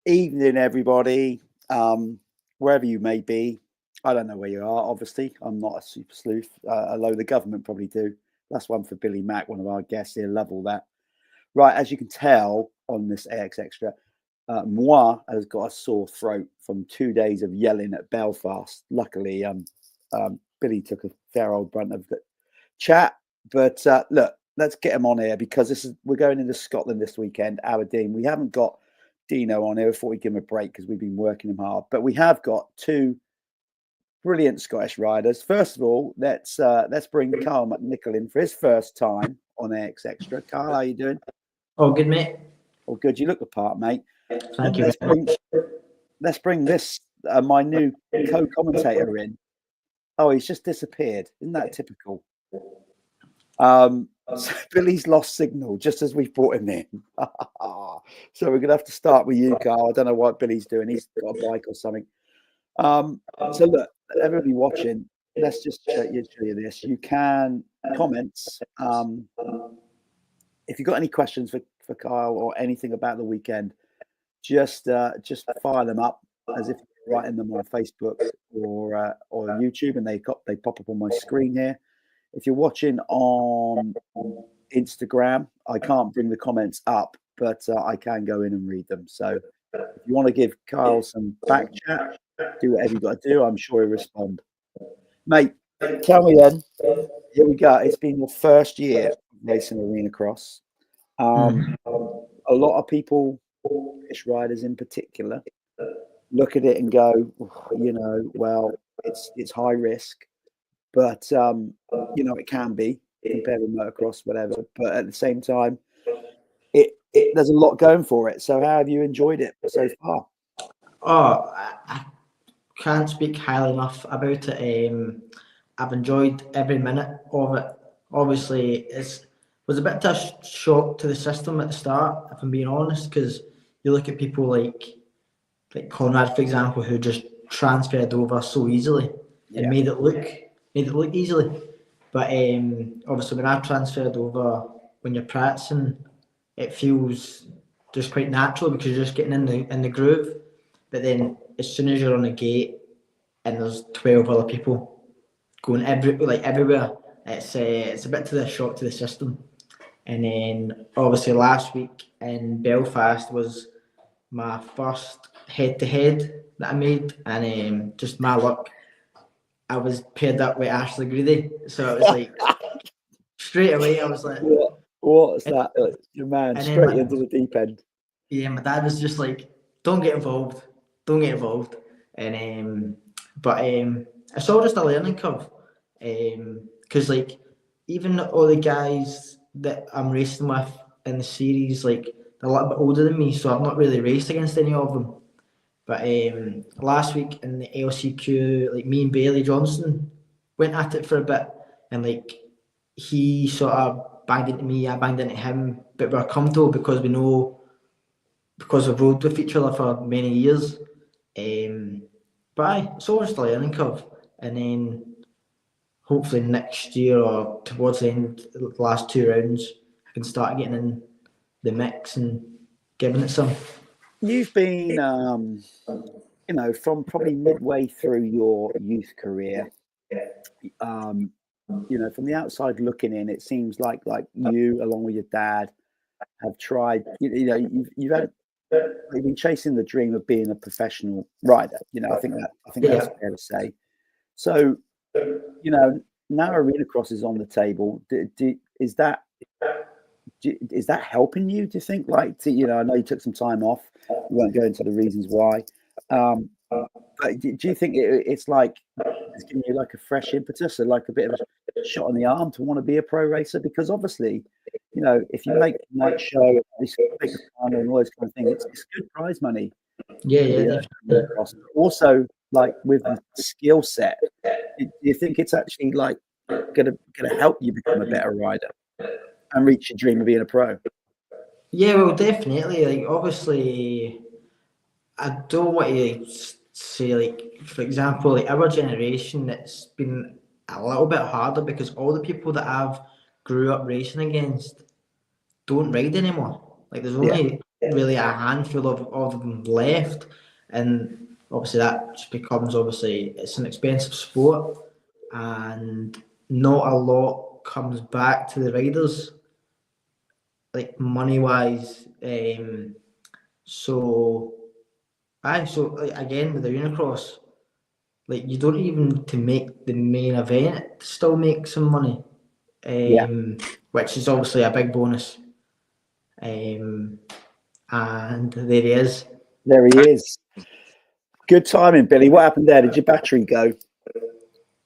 Evening, everybody. Wherever you may be, I don't know where you are. Obviously, I'm not a super sleuth, although the government probably do. That's one for Billy Mack, one of our guests here. Love all that. Right, as you can tell on this AX Extra, Moi has got a sore throat from 2 days of yelling at Belfast. Luckily, Billy took a fair old brunt of the chat. But look, let's get him on here because we're going into Scotland this weekend, Aberdeen. We haven't got Dino on here. I thought we'd give him a break because we've been working him hard. But we have got two brilliant Scottish riders. First of all, let's bring Carl McNicol in for his first time on AX Extra. Carl, how you doing? Oh, good, mate. Oh, good. You look the part, mate. Thank you. Let's bring this my new co-commentator in. Oh, he's just disappeared. Isn't that typical? So Billy's lost signal just as we brought him in. So we're gonna have to start with you, Carl. I don't know what Billy's doing. He's got a bike or something. So look, everybody watching, let's just show you this. You can comments. If you've got any questions for Kyle or anything about the weekend, just fire them up as if you're writing them on Facebook or YouTube, and they pop up on my screen here. If you're watching on Instagram, I can't bring the comments up, but I can go in and read them. So if you want to give Kyle some back chat, do whatever you got to do. I'm sure he'll respond. Mate, tell me then. Here we go. It's been your first year racing arena cross. A lot of people, fish riders in particular, look at it and go, well, it's high risk, but it can be compared with motocross, whatever. But at the same time, there's a lot going for it. So how have you enjoyed it so far? Oh, I can't speak highly enough about it. I've enjoyed every minute of it. Obviously, it was a bit of a shock to the system at the start, if I'm being honest, because you look at people like Conrad, for example, who just transferred over so easily and made it look easily. But obviously, when I've transferred over, when you're practicing, it feels just quite natural because you're just getting in the groove. But then, as soon as you're on the gate and there's 12 other people going everywhere, it's a bit of a shock to the system. And then, obviously, last week in Belfast was my first head-to-head that I made, and just my luck, I was paired up with Ashley Greedy, so it was like straight away I was like, what's that? Your man straight into the deep end. Yeah, my dad was just like, don't get involved, and it's all just a learning curve, because like even all the guys that I'm racing with in the series, like they're a little bit older than me, so I've not really raced against any of them. But last week in the LCQ, like me and Bailey Johnson went at it for a bit, and like he sort of banged into me, I banged into him, but we're comfortable because we've rode with each other for many years. But it's always a learning curve, and then hopefully next year or towards the end, the last 2 rounds, I can start getting in the mix and giving it some. You've been, from probably midway through your youth career, from the outside looking in, it seems like you, along with your dad, have tried. You've been chasing the dream of being a professional rider. I think that's fair to say. So, now arena cross is on the table. Is that helping you? Do you think? I know you took some time off. You won't go into the reasons why. But do you think it's giving you like a fresh impetus or like a bit of a shot in the arm to want to be a pro racer? Because obviously, if you make a night show, and all those kind of things, it's good prize money. Yeah. Also, like with the skill set, do you think it's actually like gonna help you become a better rider and reach your dream of being a pro? Yeah, well, definitely. Like, obviously, I don't want to say, like, for example, like our generation, it's been a little bit harder because all the people that I've grew up racing against don't ride anymore. Like, there's really a handful of them left, and obviously that just becomes it's an expensive sport, and not a lot comes back to the riders, like money wise. So like, again with the Unicross, like you don't even to make the main event still make some money, Yeah. which is obviously a big bonus. And there he is. There he is. Good timing, Billy. What happened there? Did your battery go?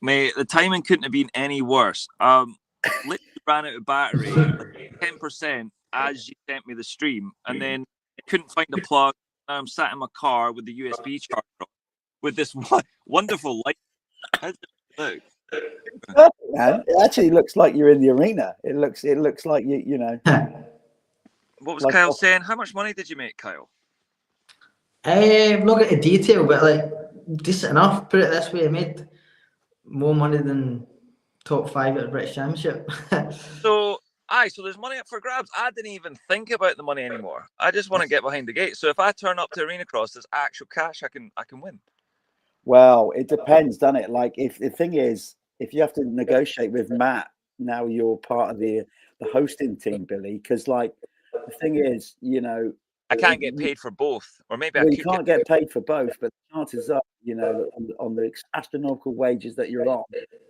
Mate, the timing couldn't have been any worse. Literally ran out of battery, like 10% as you sent me the stream, and then couldn't find a plug. Now I'm sat in my car with the USB charger with this wonderful light. How does it look? Man, it actually looks like you're in the arena. It looks like you know. What was Kyle saying? How much money did you make, Kyle? I'm not getting detail, but like decent enough. Put it this way, I made more money than top 5 at the British Championship. So there's money up for grabs. I didn't even think about the money anymore. I just want to get behind the gate. So if I turn up to Arena Cross, there's actual cash I can win. Well, it depends, doesn't it? Like if the thing is, if you have to negotiate with Matt, now you're part of the hosting team, Billy, because like the thing is, you know, I can't get paid for both, or maybe well, you can't get paid for both, but the chances are, you know, on the astronomical wages that you're on,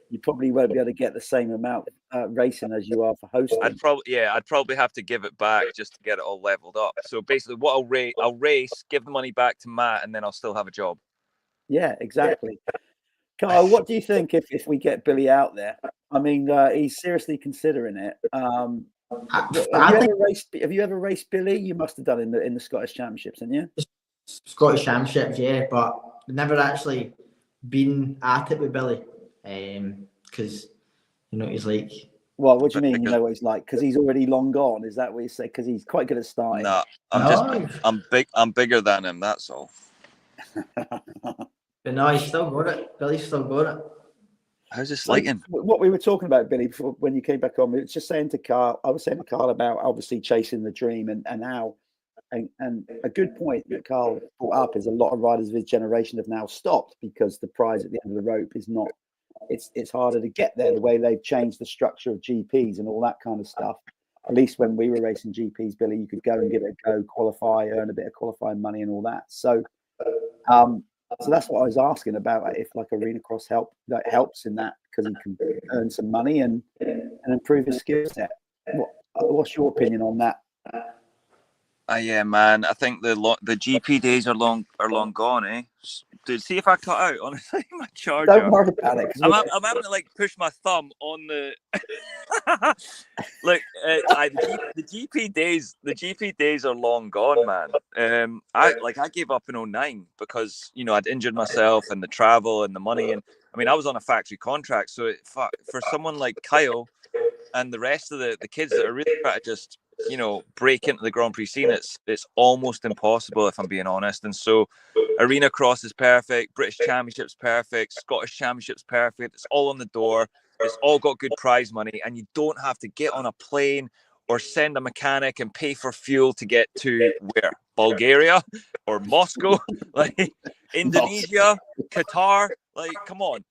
you probably won't be able to get the same amount racing as you are for hosting. I'd probably have to give it back just to get it all leveled up. So basically, what I'll race, give the money back to Matt, and then I'll still have a job. Yeah, exactly. Kyle, what do you think if we get Billy out there? I mean, he's seriously considering it. Have you ever raced Billy? You must have done in the Scottish Championships, haven't you? Scottish Championships, yeah, but never actually been at it with Billy, because you know he's like. Well, what do you mean? You know what he's like? Because he's already long gone. Is that what you say? Because he's quite good at starting. No, I'm bigger than him. That's all. But no, he's still got it. Billy's still got it. How's this lighting? What we were talking about, Billy, before when you came back on, we were just saying to Carl. I was saying to Carl about obviously chasing the dream and how, and a good point that Carl brought up is a lot of riders of his generation have now stopped because the prize at the end of the rope is not. It's harder to get there. The way they've changed the structure of GPs and all that kind of stuff. At least when we were racing GPs, Billy, you could go and give it a go, qualify, earn a bit of qualifying money and all that. So that's what I was asking about, if like Arena Cross helps in that, because he can earn some money and improve his skill set. What's your opinion on that? Yeah, man. I think the GP days are long gone, eh? Dude, see if I cut out on my charger. Don't worry about it. I'm having to like push my thumb on the. Look, the GP days are long gone, man. I gave up in 2009 because I'd injured myself and the travel and the money, and I mean I was on a factory contract, so for someone like Kyle and the rest of the kids that are really trying to just break into the Grand Prix scene, it's almost impossible, if I'm being honest. And so Arena Cross is perfect, British Championships perfect, Scottish Championships perfect. It's all on the door. It's all got good prize money, and you don't have to get on a plane or send a mechanic and pay for fuel to get to where? Bulgaria or Moscow, like Indonesia, Qatar. Like, come on,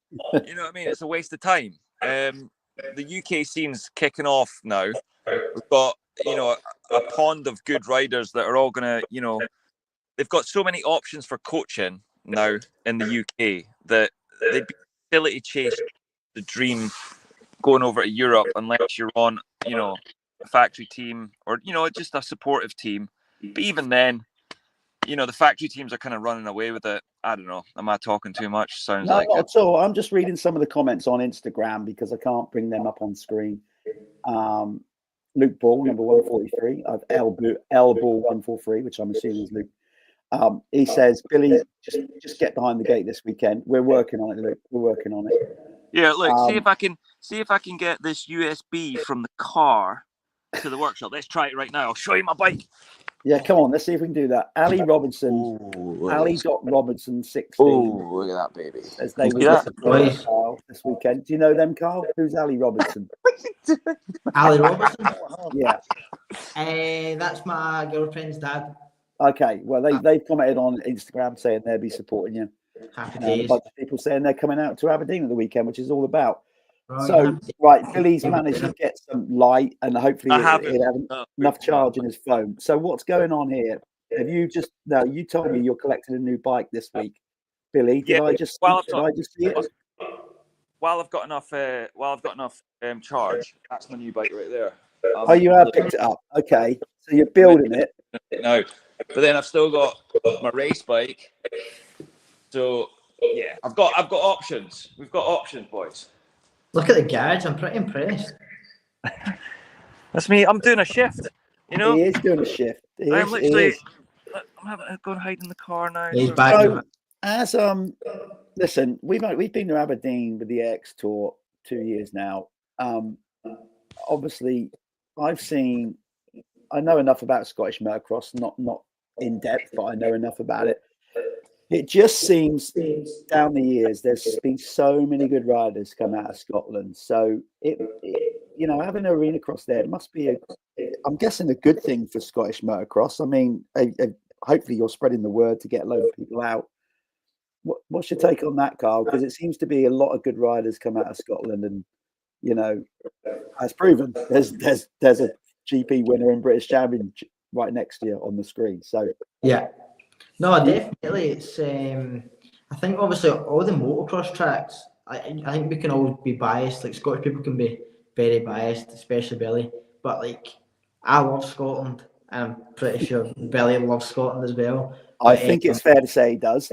you know what I mean? It's a waste of time. The UK scene's kicking off now. We've got a pond of good riders that are all gonna, they've got so many options for coaching now in the UK that they'd be silly to chase the dream going over to Europe unless you're on, a factory team or, just a supportive team. But even then, the factory teams are kind of running away with it. I don't know. Am I talking too much? Sounds like not it. at all. I'm just reading some of the comments on Instagram because I can't bring them up on screen. Luke Ball, number 143. I've L Ball 143, which I'm assuming is Luke. He says, Billy, just get behind the gate this weekend. We're working on it, Luke. We're working on it. Yeah, look, see if I can get this USB from the car to the workshop. Let's try it right now. I'll show you my bike. Yeah, come on. Let's see if we can do that. Ali Robinson, Ali.Robinson 16. Oh, look at that, baby. As they were Carl this weekend. Do you know them, Carl? Who's Ali Robinson? Ali Robertson? Yeah. That's my girlfriend's dad. Okay, well they've commented on Instagram saying they'll be supporting you. Happy And a days. bunch of people saying they're coming out to Aberdeen at the weekend, which is all about. Right, So, happy days. right, Billy's managed to get some light, and hopefully I haven't. he'll have enough charge in his phone. So, what's going on here? Have you just no? You told me you're collecting a new bike this week, Billy. Did I just see it? While I've got enough charge, that's my new bike right there. Oh, you have picked it up. Okay, so you're building it. No, but then I've still got my race bike. So yeah, I've got options. We've got options, boys. Look at the garage. I'm pretty impressed. That's me. I'm doing a shift. You know, He is doing a shift. I'm literally. I'm having to go and hide in the car now. He's back. So, as listen, we've been to Aberdeen with the X Tour 2 years now. Obviously, I know enough about Scottish motocross, not in depth, but I know enough about it. It just seems down the years there's been so many good riders come out of Scotland. So having an arena cross there, it must be I'm guessing a good thing for Scottish motocross. I mean, hopefully you're spreading the word to get a load of people out. What's your take on that, Carl? Because it seems to be a lot of good riders come out of Scotland, and as proven, there's a GP winner and British champion right next to you on the screen. So yeah, no, definitely. It's I think obviously all the motocross tracks. I think we can always be biased. Like Scottish people can be very biased, especially Billy. But like, I love Scotland. I'm pretty sure Billy loves Scotland as well. I think it's fair to say he does.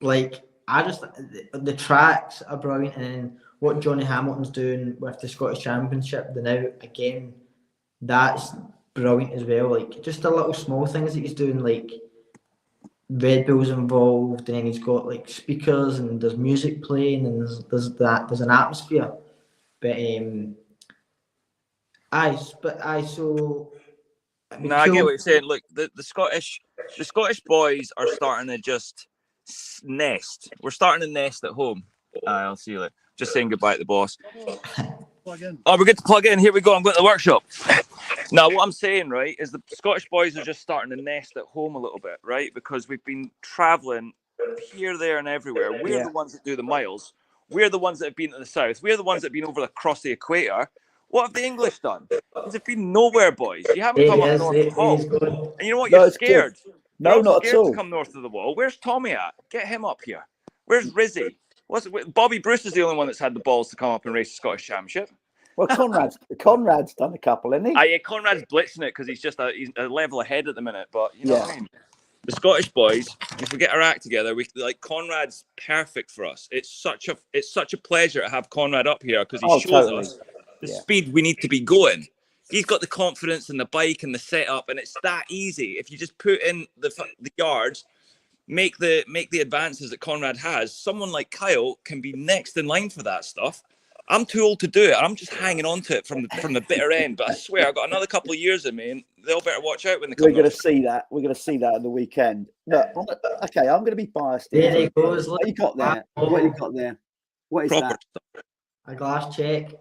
Like, the tracks are brilliant, and then what Johnny Hamilton's doing with the Scottish Championship, again, that's brilliant as well. Like, just the little small things that he's doing, like Red Bull's involved, and then he's got like speakers, and there's music playing, and there's an atmosphere. But I get what you're saying. Look, the Scottish boys are starting to just nest. We're starting to nest at home. I'll see you later. Just saying goodbye to the boss. Plug in. Oh, we're good to plug in. Here we go. I'm going to the workshop. Now, what I'm saying, right, is the Scottish boys are just starting to nest at home a little bit, right? Because we've been traveling here, there, and everywhere. We're the ones that do the miles. We're the ones that have been to the south. We're the ones that have been over across the equator. What have the English done? They've been nowhere, boys. You haven't come up north of the wall. And you know what? You're scared. No, not at all. To come north of the wall. Where's Tommy at? Get him up here. Where's Rizzy? Bobby Bruce is the only one that's had the balls to come up and race the Scottish Championship. Well, Conrad's done a couple, hasn't he? Yeah, Conrad's blitzing it because he's a level ahead at the minute. But you know what I mean. The Scottish boys, if we get our act together, Conrad's perfect for us. It's such a pleasure to have Conrad up here because he shows us the speed we need to be going. He's got the confidence in the bike and the setup, and it's that easy. If you just put in the yards, make the advances that Conrad has, someone like Kyle can be next in line for that stuff. I'm too old to do it. I'm just hanging on to it from the bitter end. But I swear, I've got another couple of years in me, and they'll better watch out when they come. We're going to see that. We're going to see that at the weekend. Look, okay, I'm going to be biased. There he goes. What you got there? What you got there? What is that? A glass check.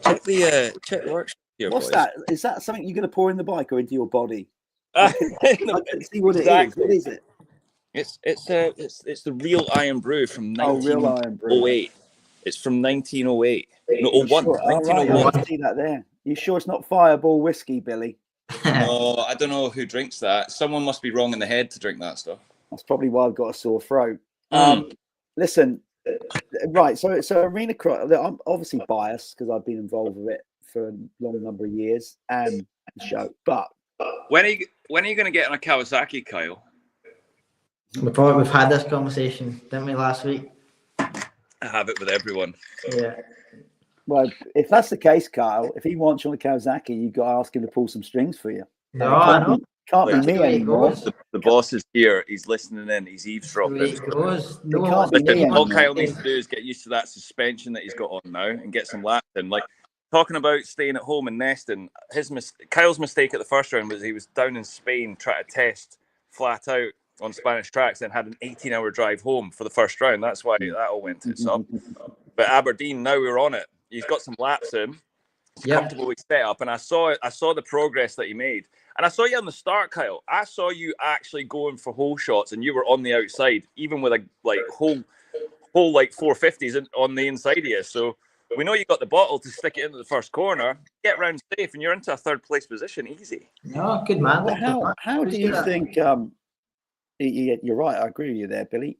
Check the workshop here. What's that? Is that something you're going to pour in the bike or into your body? I can see what it is. What is it? It's the real Iron Brew from 1908. It's from 1908. No, 01. Sure? 1901. I see that there. You sure it's not Fireball whiskey, Billy? Oh, I don't know who drinks that. Someone must be wrong in the head to drink that stuff. That's probably why I've got a sore throat. Listen, right. So Arena Cross. I'm obviously biased because I've been involved with it for a long number of years and the show. But when are you going to get on a Kawasaki, Kyle? We've had this conversation, didn't we, last week? I have it with everyone. Yeah. Well, if that's the case, Kyle, if he wants you on the Kawasaki, you've got to ask him to pull some strings for you. No, I know. Can't be me anymore. The boss is here. He's listening in. He's eavesdropping. All Kyle needs to do is get used to that suspension that he's got on now and get some laps in. Like, talking about staying at home and nesting, Kyle's mistake at the first round was he was down in Spain trying to test flat out on Spanish tracks and had an 18-hour drive home for the first round. That's why that all went tits up. But Aberdeen, now we're on it. He's got some laps in. He's comfortable with setup, and I saw the progress that he made. And I saw you on the start, Kyle. I saw you actually going for hole shots, and you were on the outside, even with a whole like 450s on the inside of you. So we know you got the bottle to stick it into the first corner, get round safe, and you're into a third place position easy. No, good man. Well, how do you think? You're right. I agree with you there, Billy.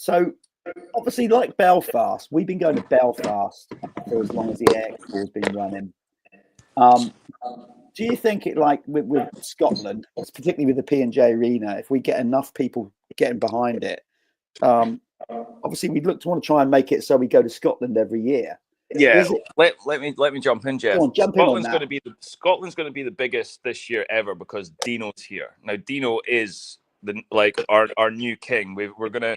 So obviously, like Belfast, we've been going to Belfast for as long as the X4 has been running. Do you think it, like with Scotland, particularly with the P&J Arena, if we get enough people getting behind it, obviously we'd look to want to try and make it so we go to Scotland every year. Yeah, let me jump in, Jeff. Jump in on that. Scotland's going to be the biggest this year ever because Dino's here. Now Dino is our new king. We're gonna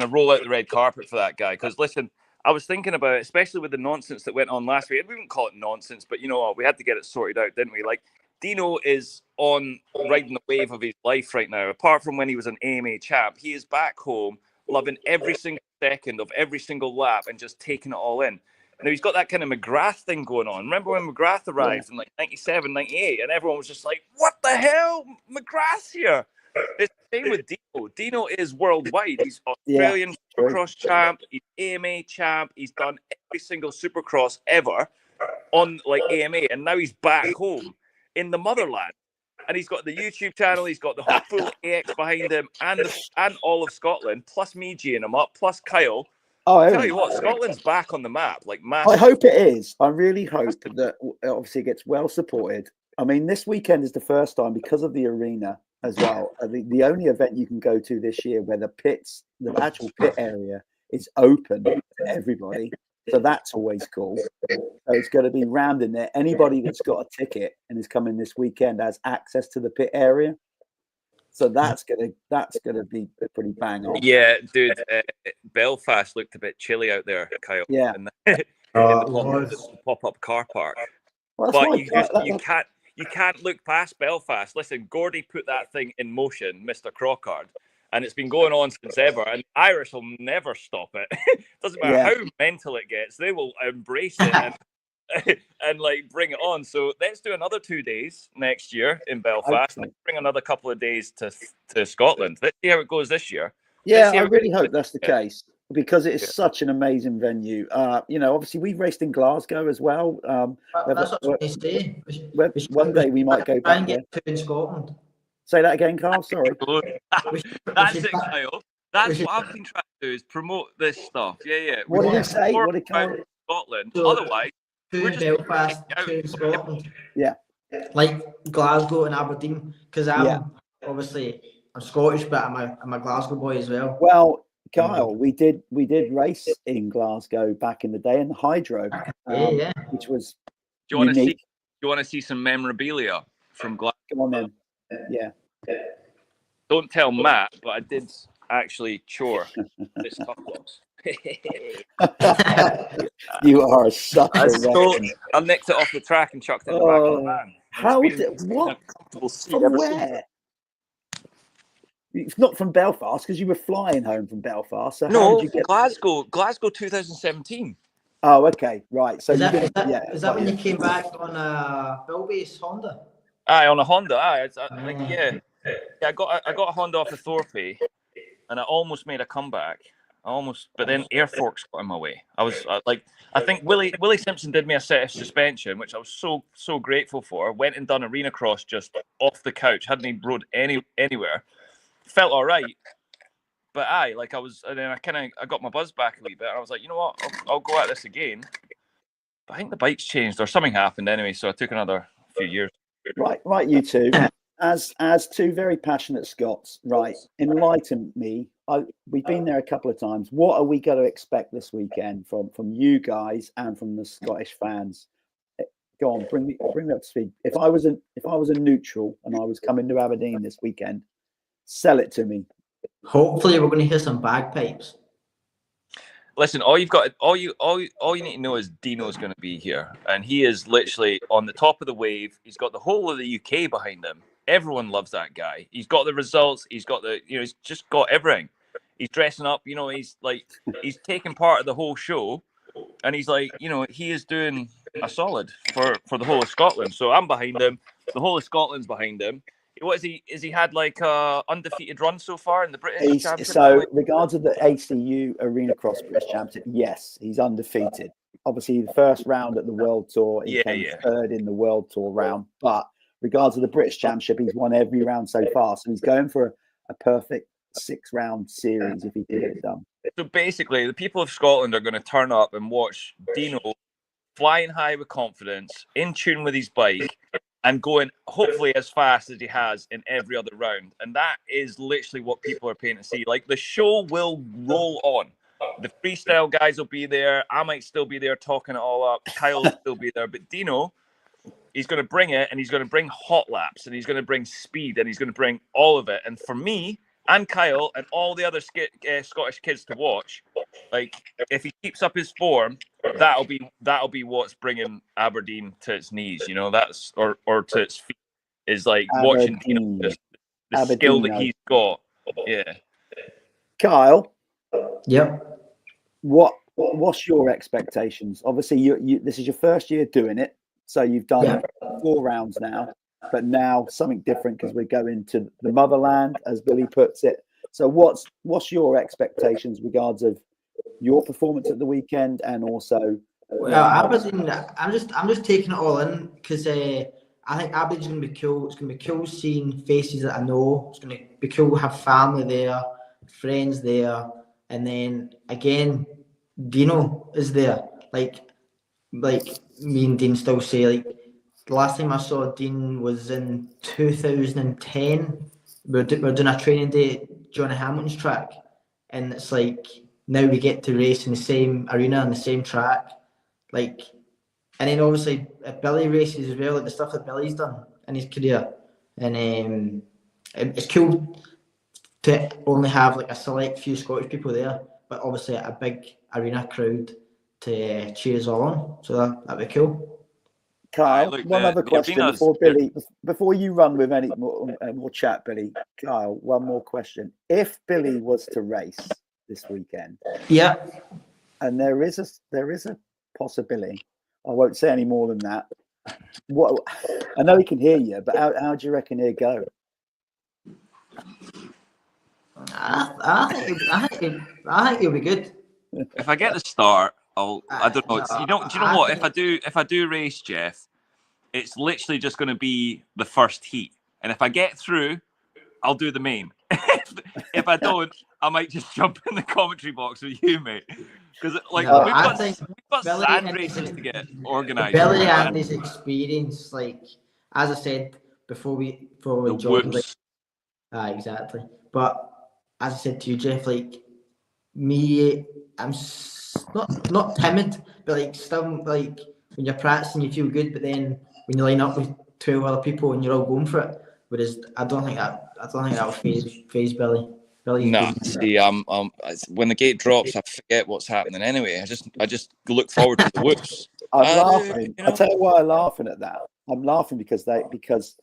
roll out the red carpet for that guy. Because listen, I was thinking about it, especially with the nonsense that went on last week. We wouldn't call it nonsense, but you know what? We had to get it sorted out, didn't we? Like Dino is on riding the wave of his life right now. Apart from when he was an AMA champ, he is back home, loving every single second of every single lap and just taking it all in. Now, he's got that kind of McGrath thing going on. Remember when McGrath arrived in like 97, 98, and everyone was just like, what the hell? McGrath's here. It's the same with Dino. Dino is worldwide. He's Australian Supercross champ. He's AMA champ. He's done every single Supercross ever on like AMA, and now he's back home in the motherland. And he's got the YouTube channel. He's got the whole full AX behind him, and all of Scotland, plus me G'ing him up, plus Kyle. I tell you what, Scotland's back on the map. Like massive. I hope it is. I really hope that obviously it gets well supported. I mean, this weekend is the first time because of the arena as well. The only event you can go to this year where the actual pit area is open to everybody. So that's always cool. So it's going to be rammed in there. Anybody that's got a ticket and is coming this weekend has access to the pit area. So that's gonna be pretty bang on. Yeah, dude. Belfast looked a bit chilly out there, Kyle. Yeah. In the pop-up car park. Well, but you can't look past Belfast. Listen, Gordy put that thing in motion, Mr. Crockard, and it's been going on since ever. And Irish will never stop it. Doesn't matter how mental it gets; they will embrace it and like bring it on. So let's do another 2 days next year in Belfast. Let's bring another couple of days to Scotland. Let's see how it goes this year. Yeah, I really hope that's the case because it is such an amazing venue. Obviously we've raced in Glasgow as well. That's what I say. One day we might go back and get two in Scotland. Say that again, Carl. Sorry. That's it, Kyle. That's what I've been trying to do is promote this stuff. Yeah. What did you say? What did Carl? Scotland. So, otherwise, two in Belfast, two in Scotland. Yeah. Like Glasgow and Aberdeen, because I'm Scottish, but I'm a Glasgow boy as well. Well, Kyle, we did race in Glasgow back in the day in the Hydro, which was unique. Do you want to see some memorabilia from Glasgow? Come on then. Yeah. Don't tell Matt, but I did actually chore this tough box. You are a sucker. I nicked it off the track and chucked it in the back of the van. How did what? From where? It's not from Belfast because you were flying home from Belfast. So no, Glasgow 2017. Oh, okay, right. So is that when you came back on a Bilby's Honda? Aye, on a Honda. I got a Honda off of Thorpe, and I almost made a comeback. But then Air Forks got in my way. I think Willie Simpson did me a set of suspension, which I was so grateful for. Went and done arena cross just off the couch. Hadn't even rode anywhere. Felt all right, but I got my buzz back a wee bit. And I was like, you know what, I'll go at this again. But I think the bike's changed or something happened anyway, so I took another few years. Right, you two, as two very passionate Scots, right? Enlighten me. We've been there a couple of times. What are we going to expect this weekend from you guys and from the Scottish fans? Go on, bring me up to speed. If I was a neutral and I was coming to Aberdeen this weekend, sell it to me. Hopefully, we're going to hear some bagpipes. Listen, all you need to know is Dino's going to be here, and he is literally on the top of the wave. He's got the whole of the UK behind him. Everyone loves that guy. He's got the results. He's got he's just got everything. He's dressing up. He's taking part of the whole show, and he's like, he is doing a solid for the whole of Scotland. So I'm behind him. The whole of Scotland's behind him. What is he? Is he had like a undefeated run so far in the British Championship? So, regards to the ACU Arena Cross British Championship, yes, he's undefeated. Obviously, the first round at the World Tour, he came third in the World Tour round. But regards to the British Championship, he's won every round so far. So he's going for a perfect 6-round series if he can get it done. So basically, the people of Scotland are going to turn up and watch Dino flying high with confidence, in tune with his bike, and going hopefully as fast as he has in every other round. And that is literally what people are paying to see. Like, the show will roll on. The freestyle guys will be there. I might still be there talking it all up. Kyle will still be there. But Dino, he's going to bring it, and he's going to bring hot laps, and he's going to bring speed, and he's going to bring all of it. And for me and Kyle and all the other Scottish kids to watch, like, if he keeps up his form, that'll be what's bringing Aberdeen to its knees, that's or to its feet, is like watching the skill that he's got. Yeah. Kyle. Yep. What's your expectations? Obviously, you this is your first year doing it, so you've done 4 rounds now, but now something different because we're going to the motherland, as Billy puts it. So what's your expectations regards of your performance at the weekend, and also? Aberdeen, I'm just taking it all in because I think Aberdeen's going to be cool. It's going to be cool seeing faces that I know. It's going to be cool to have family there, friends there, and then again, Dino is there. Like me and Dean still say, like, the last time I saw Dean was in 2010. We're doing a training day at Johnny Hamilton's track, and it's like now we get to race in the same arena and the same track. Like, and then obviously if Billy races as well, like the stuff that Billy's done in his career, and it's cool to only have like a select few Scottish people there, but obviously a big arena crowd to cheer us all on. So that'd be cool. Kyle, one other question before you run with any more chat, Billy. Kyle, one more question. If Billy was to race this weekend, and there is a possibility, I won't say any more than that. What I know he can hear you, but how do you reckon he'd go? I think he'll be good. If I get the start, I don't know. Do you know what? If I do race, Jeff, it's literally just going to be the first heat, and if I get through, I'll do the main. If I don't, I might just jump in the commentary box with you, mate. Because we've got sand races to get organised. Billy and his experience, like as I said before we joined, exactly. But as I said to you, Jeff, like me, I'm not timid, but like still, like when you're practicing, you feel good, but then when you line up with 12 other people and you're all going for it, whereas I don't think that will phase Billy. No, see, when the gate drops, I forget what's happening anyway. I just look forward to the whoops. I'm laughing. I'll tell you why I'm laughing at that. I'm laughing because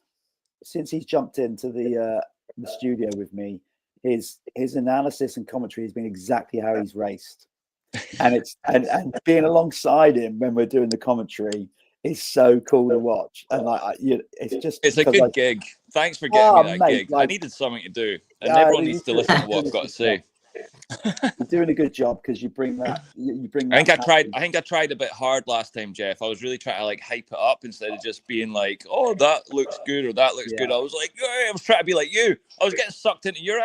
since he's jumped into the studio with me, his analysis and commentary has been exactly how he's raced, and and being alongside him when we're doing the commentary is so cool to watch. And it's a good gig. Thanks for getting me that gig. I needed something to do, and everyone needs to listen to what I've got to say. You're doing a good job because you bring that. I think I tried a bit hard last time, Jeff. I was really trying to like hype it up instead of just being like, "Oh, that looks good" or "That looks good." I was like, I was trying to be like you. I was getting sucked into your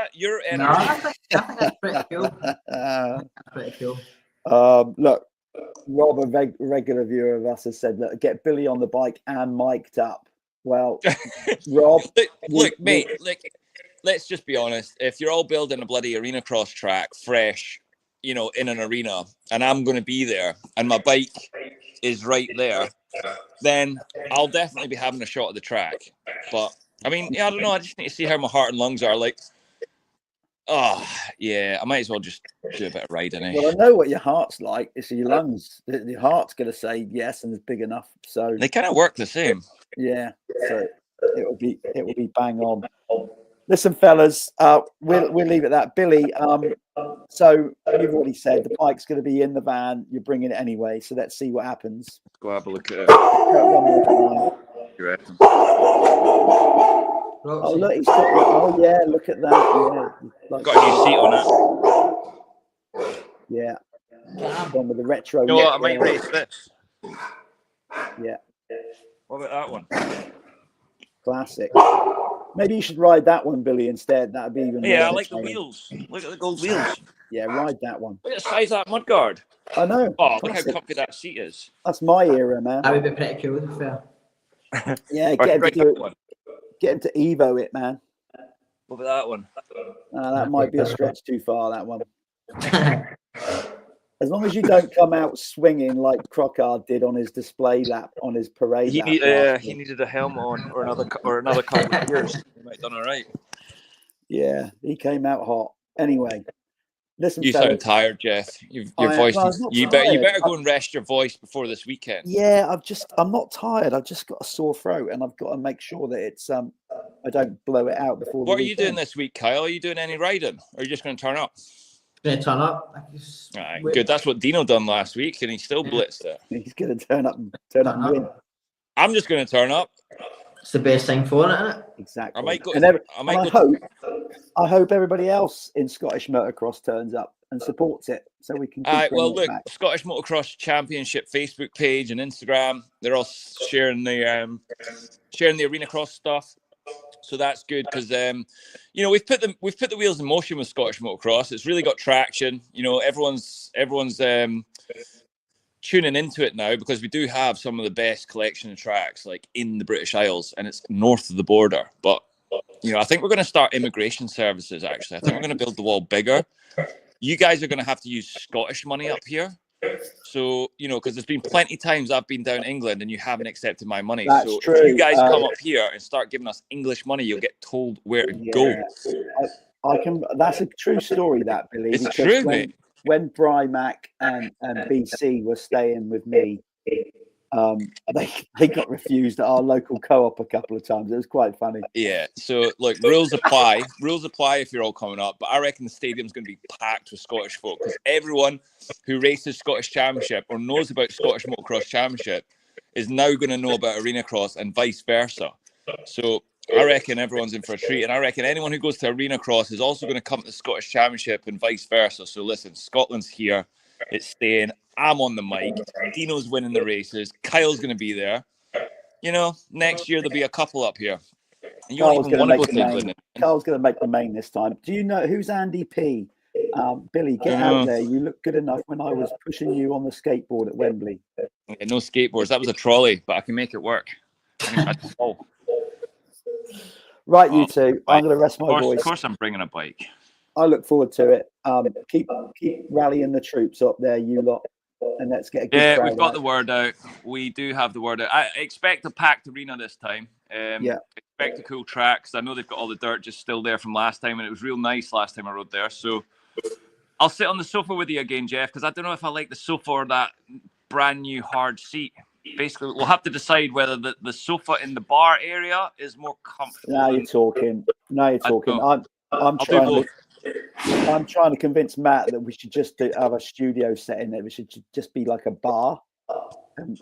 energy. No, I think that's pretty cool. That's pretty cool. Look, Rob, a regular viewer of us, has said, "Look, get Billy on the bike and mic'd up." Well, Rob, look, mate. Let's just be honest. If you're all building a bloody arena cross track fresh, in an arena, and I'm going to be there, and my bike is right there, then I'll definitely be having a shot at the track. But I mean, I don't know. I just need to see how my heart and lungs are. Like, I might as well just do a bit of riding. Eh? Well, I know what your heart's like. It's your lungs. Your heart's going to say yes, and it's big enough. So they kind of work the same. Yeah. So it will be bang on. Listen, fellas, we'll leave it at that. Billy, so you've already said the bike's going to be in the van. You're bringing it anyway, so let's see what happens. Let's go have a look at it. One more time. You reckon? Oh, look, he's got. Oh, yeah, look at that. Yeah, like, Got a new seat on it. Yeah, one with the retro. You know what? I might race this. Yeah. What about that one? Classic. Maybe you should ride that one, Billy, instead. That'd be even. Yeah, I more like the entertaining. wheels. Look at the gold wheels. Yeah, ride that one. Look at the size of that mudguard. I know. Oh, look how Classic. comfy that seat is. That's my era, man. That would be pretty cool, to be fair. Yeah, Or get him to right, do that it. one. Get him to Evo it, man. What about that one? That might be a stretch too far. That one. As long as you don't come out swinging like Crockard did on his display lap, on his parade lap. He needed a helmet on or another couple of years. He might have done all right. Yeah, he came out hot. Anyway, listen, You fellas, sound tired, Jeff. Your I am. voice. Well, I'm not You tired. better go and rest your voice before this weekend. Yeah, I'm not tired. I've just got a sore throat, and I've got to make sure that it's I don't blow it out before. What the are you doing weekend. this week, Kyle? Are you doing any riding, or are you just going to turn up? Gonna turn up. All right, good. That's what Dino done last week, and he still blitzed it. He's going to turn up and win. I'm just going to turn up. It's the best thing for it, isn't it? Exactly. I might go. And I hope everybody else in Scottish motocross turns up and supports it, so we can. All right. Well, bringing it look, back. Scottish Motocross Championship Facebook page and Instagram. They're all sharing the arena cross stuff. So that's good because we've put the wheels in motion with Scottish Motocross. It's really got traction. You know, everyone's tuning into it now because we do have some of the best collection of tracks like in the British Isles, and it's north of the border. But I think we're going to start immigration services. Actually, I think we're going to build the wall bigger. You guys are going to have to use Scottish money up here. So, because there's been plenty of times I've been down England and you haven't accepted my money. That's so true. If you guys come up here and start giving us English money, you'll get told where to go. I can. That's a true story, that, Billy. It's true, mate. When Bry Mac and BC were staying with me, they got refused at our local co-op a couple of times. It was quite funny. Yeah. So look, rules apply. Rules apply if you're all coming up. But I reckon the stadium's going to be packed with Scottish folk because everyone who races Scottish Championship or knows about Scottish Motocross Championship is now going to know about Arena Cross and vice versa. So I reckon everyone's in for a treat, and I reckon anyone who goes to Arena Cross is also going to come to the Scottish Championship and vice versa. So listen, Scotland's here. It's staying. I'm on the mic. Dino's winning the races. Kyle's going to be there. Next year there'll be a couple up here. And you don't even want to go to England. Carl's going to make the main this time. Do you know who's Andy P? Billy, get out there. You look good enough when I was pushing you on the skateboard at Wembley. Yeah, no skateboards. That was a trolley, but I can make it work. Right, you two. I'm going to rest my voice. Of course, I'm bringing a bike. I look forward to it. Keep rallying the troops up there, you lot, and let's get a good crowd we've got out. the word out. We do have the word out. I expect a packed arena this time. Expect a cool track because I know they've got all the dirt just still there from last time, and it was real nice last time I rode there. So I'll sit on the sofa with you again, Jeff, because I don't know if I like the sofa or that brand new hard seat. Basically, we'll have to decide whether the sofa in the bar area is more comfortable. Now you're talking. I'm trying to convince Matt that we should just have a studio set in there. We should just be like a bar, and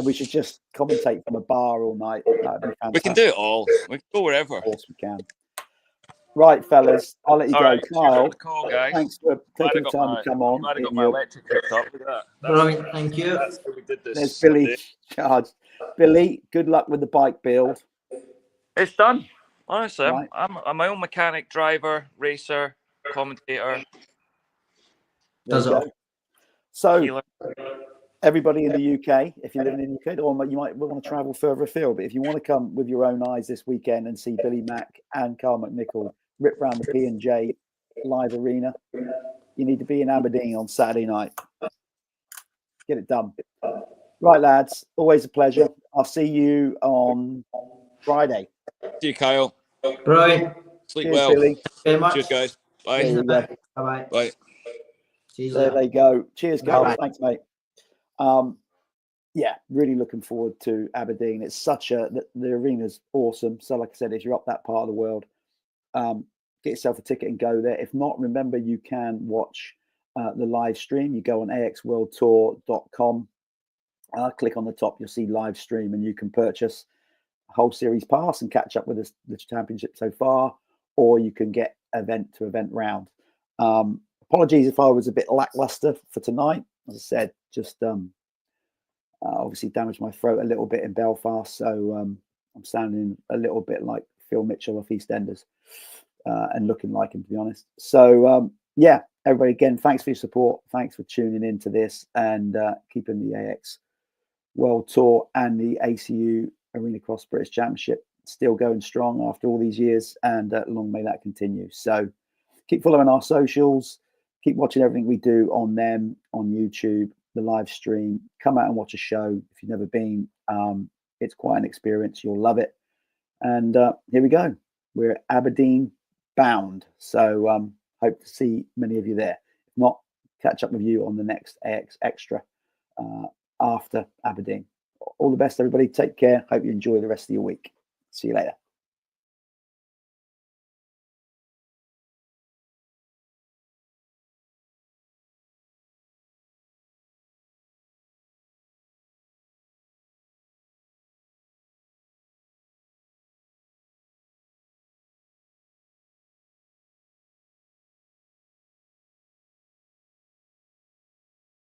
we should just commentate from a bar all night. That'd be fantastic. We can do it all. We can go wherever. Of course we can. Right, fellas, I'll let you go. Right, Kyle, call, guys. thanks for taking the time to come on. Glad I got my electric hooked up. Look at that. Brilliant, thank you. We did this. There's Billy charged. Billy, good luck with the bike build. It's done. Honestly, Right. I'm my own mechanic, driver, racer, commentator. Does it? So, Healer. everybody in the UK, if you're living in the UK, or you might want to travel further afield, but if you want to come with your own eyes this weekend and see Billy Mack and Carl McNicol rip around the P&J Live Arena, you need to be in Aberdeen on Saturday night. Get it done. Right, lads, always a pleasure. I'll see you on Friday. See you, Kyle. Brilliant. Sleep Cheers, well. Billy. Very much. Cheers, guys. Bye. There you go. Bye-bye. Bye. See you There later. they go. Cheers, Carl. Bye-bye. Thanks, mate. Yeah, really looking forward to Aberdeen. It's the arena's awesome. So, like I said, if you're up that part of the world, get yourself a ticket and go there. If not, remember you can watch the live stream. You go on axworldtour.com, click on the top, you'll see live stream, and you can purchase a whole series pass and catch up with the championship so far, or you can get event to event round. Apologies if I was a bit lackluster for tonight. As I said, just obviously damaged my throat a little bit in Belfast, so I'm sounding a little bit like Phil Mitchell of EastEnders, and looking like him, to be honest. So yeah, everybody, again, thanks for your support. Thanks for tuning into this and keeping the AX World Tour and the ACU Arena Cross British Championship still going strong after all these years, and long may that continue. So keep following our socials, keep watching everything we do on them, on YouTube, the live stream. Come out and watch a show if you've never been. It's quite an experience. You'll love it. And here we go. We're Aberdeen bound. So hope to see many of you there. If not, catch up with you on the next AX Extra after Aberdeen. All the best, everybody. Take care. Hope you enjoy the rest of your week. See you later.